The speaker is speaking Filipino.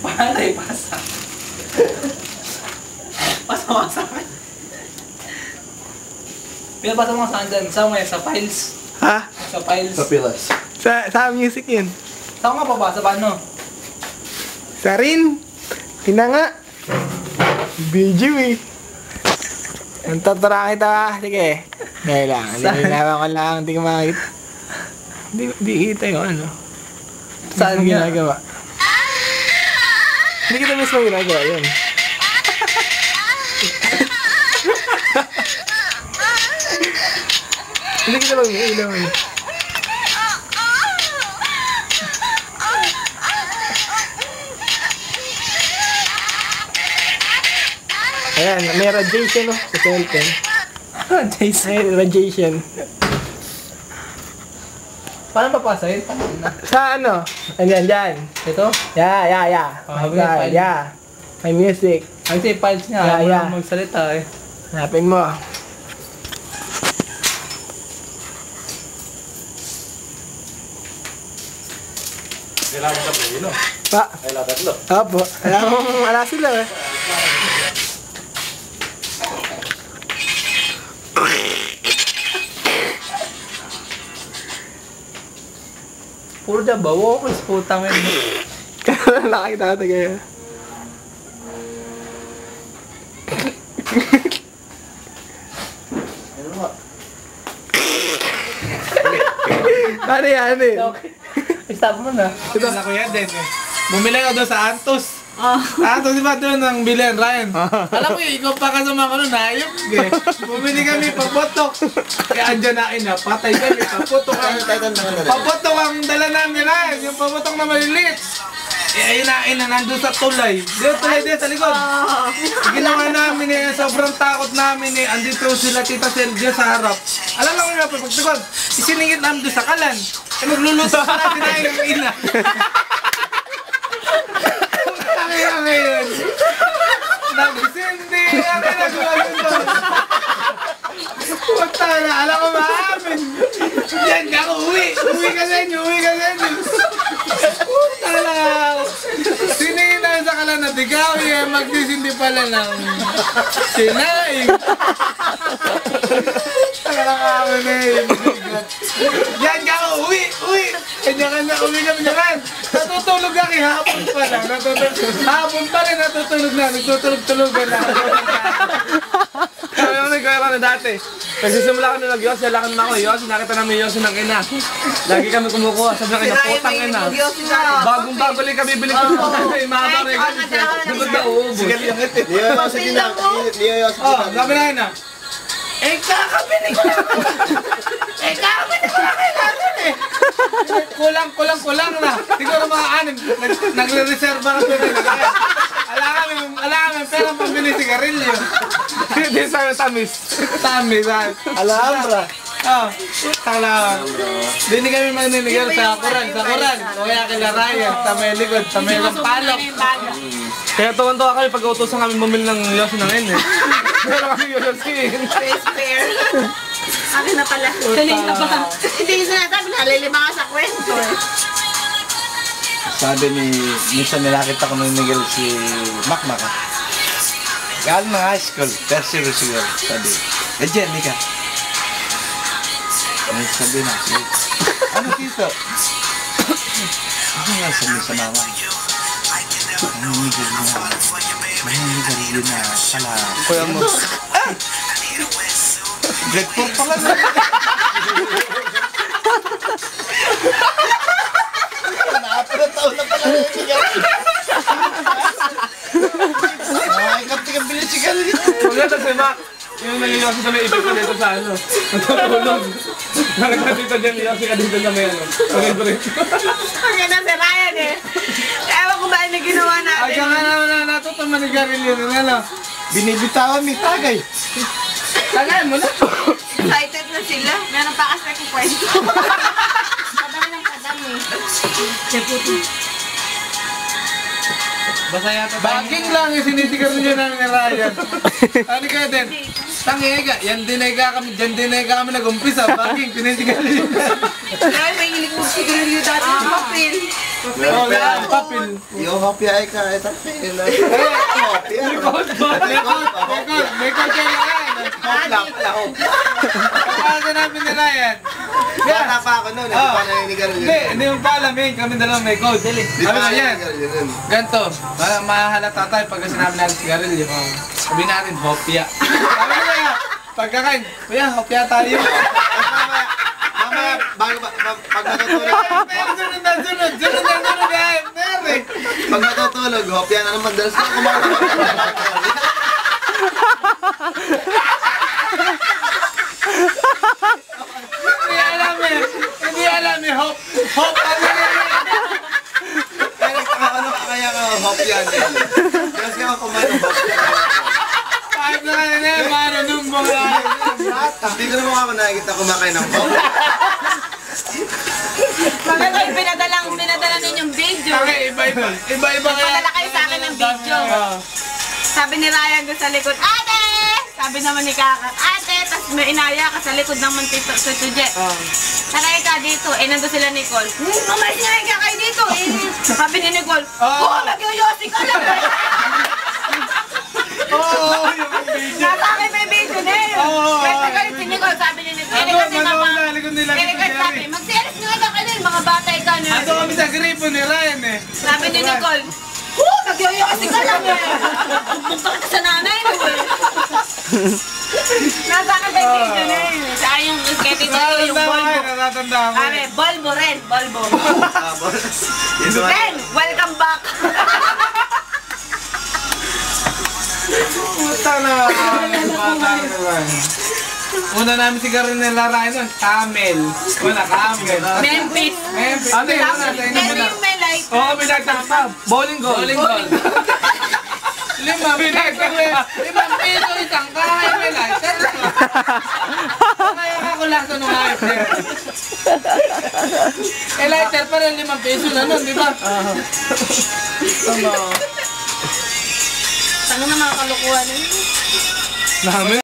Paano ipasa? Pasa mo sa akin. Pinapasa mo saan dyan? Saan mo yan? Sa files? Ha? Sa files? Sa pilas. Sa music yun. Saan mo papasa? Paano? Sa rin. Ina nga. Video eh. Ang tatura kita. Sige. Ngayon lang. Nilinawan ko lang. Hindi ko makakita. Hindi kita yung ano. Saan Hindi nga? ginagawa. Hindi kita mismo ginagawa yun. Hindi kita lang ilaw. Ayan, may radiation no, sa cellphone. Jason. May radiation. Paano papasa yun? Sa ano? Andyan, dyan. Ito? Yeah. May file. Yeah. May music. Ay, ito yung files niya. Yeah, Ayaw mo yeah. na magsalita eh. Hanapin mo. Kailangan sa pilo. Pa. Kailangan tatlo. Opo. Wala sila eh. Puro dyan ba? Walkers, putang yun. Kaya nakakita natin kayo. Ano mo? Ano yan eh? Okay. Stop mo na. Ito na kuya din eh. Bumili ka doon sa Antos. Antos, di ba doon ang bilhin, Ryan? Alam mo eh, ikaw pa kasama ko noon, ayop eh. Bumili kami pagbotok. Kaya andyan na ina, patay kami, pagbotok ang... Pagbotok ang dala namin, Ryan. Yung pagbotok na maliliit. Eh, ayun na, ina, nandun sa tulay. Dito tulay din sa likod. Ginawa namin eh, sobrang takot namin eh. Andito sila tita Silvia sa harap. Alam mo nga, pagtikod, isiningit namin doon sa kalan. Eh, magluluto pa natin na yung ina. Kaya ngayon, nagsindi, ang ginagawa yun doon. Puta na, alam ko maamin. Yan ka, uwi ka sa inyo. Puta na. Siningin namin sa kalan na ikaw, eh, magdisindi pala ng sinaing. Talaga kami na yun. Yan ka, uwi. Kanya-kanya, uwi kami naman. Natutulog ako, hapon pa lang. Hapon pa rin, natutulog na. Nagtutulog-tulogan na. Kami naman nagkaya na dati. Nagsisimula kami nag-Yossi, alakan naman ako. Yossi, nakita namin Yossi ng ina. Lagi kami kumukuha. Sabi na kina, putang ina. Bagong-bago lang kami bili ko. Mahaba rin. Dugod na uubos. Sige lang ito. Liyo yung Oh, sabi na ina. Eh, kakabili ko lang. Kailangan eh. Kulang na. Siguro mga anim. Nagre-reserva kami rin. Ala kami, pero pambili sigarilyo. Hindi sa tamis. Tamis, Alhambra. Oh, tala. Hindi kami maninigal sa Koran. O kaya kila Ryan, sa may likod, sa may lampalok. Kaya tuwan-tuwa kami pag utusan kami bumili ng Yossi ng N eh. Pero kami Yossi. Spare. Akin na pala. Kanina pa. Hindi yung sinasabi, nalilima ka sa kwento eh. Sabi ni, minsan nilakita ko ng Miguel si Makmak. Galing ng high school, first year siguro. Sabi, Jenny ka. Ay, sabi na, ano dito? Ano nga sabi sa mama? Nanginigil na pala. Kuya mo. Grade 4 pala na. Naapo na taon na pala na sigaw. Ay, kaptigang bilis sigaw. Maganda si Mac. Yung nangyayos sa may ibig ko dito sa ano. Natutulog. Nakita dito dyan, Yossi ka dito sa may ano. Ang ganda si Ryan eh. Ewan ko ba yung ginawa Ay, natin. ka nga naman na natutuman ni Garilio ng ano. Binibitawan ni Tagay. Tagay mo na. Excited na sila. Meron pa kasi akong kwento. Padami ng padami. Siya puto. Basta yata baging lang yung sinisigarilyo namin ni Ryan. Ano kaya din? Tangega, yan dinega kami, dyan dinega kami nag-umpisa. Baging, sinisigarilyo. Ay, may hilig mo sigarilyo dati. Papel. Oo, yan, papel. Yung hopya ay ka, ito pila. May code kayo Ryan. Hop lang pala, hop. Kapasa namin ni Ryan. Bata pa ako noon, hindi pa naninigal yun. Hindi mo pa alam eh, kami dalawa may code. Di Sabi pa na yan. naninigal yun. Ganto, mahalata tayo pag sinabi natin sigarilyo. Sabi natin, hopya. Sabi na kaya, pagkakain, kuya, hopya tayo. Mamaya, bago pag matutulog, Pero sunod yan. Pero pag matutulog, hopya na naman. Dalas na kumain. Hindi alam eh, hop, ano yan? Ano kaya ka hopya niya? Dalas ka kumain ng hopya. Kahit na kanina eh, marunong mga... Hindi ko naman ako nakikita kumakain ng hopya. Maganda yung pinadala ninyong video. Okay, iba-iba kaya. Padala kayo sa akin ng video. Sabi ni Ryan doon sa likod, ate! Sabi naman ni Kaka, ate! Tapos may inaya ka sa likod ng Tito Tuje. Taray ka dito. Eh, nandun sila Nicole. Mamay sinay ka kayo dito. Eh, sabi ni Nicole, nagyoyosi ka lang. Oo, yung video. Nasa akin may video na yun. Pwede kayo si Nicole, sabi ni Nicole. Ano, manood na, likod nila. Eh, Nicole sabi, mag-series nyo ka kayo, mga batay ka na. Ando kami sa gripo ni Ryan eh. Sabi ni Nicole, nagyoyosi ka lang eh. Pupunta ka sa nanay mo eh. Nasa akin may video na yun. Saka yung sketty ko yung Volvo. Natatanda ko. Sabi, Volvo rin, Volvo. Ito nga. Ren, welcome back. Puta na. Una namin sigarin nila Ryan nun, camel. Wala, camel. Memphis. Ano yun? Ano sa inyo mo Pero na? yung may light. Oo, binagtakta. Bowling goal. Bowling goal. Limang piso isang kahay may lighter. Kaya ako lang ito nung ayos niya. Eh lighter pa rin 5 piso na nun, di ba? Tango na mga kalukuhan. Namin.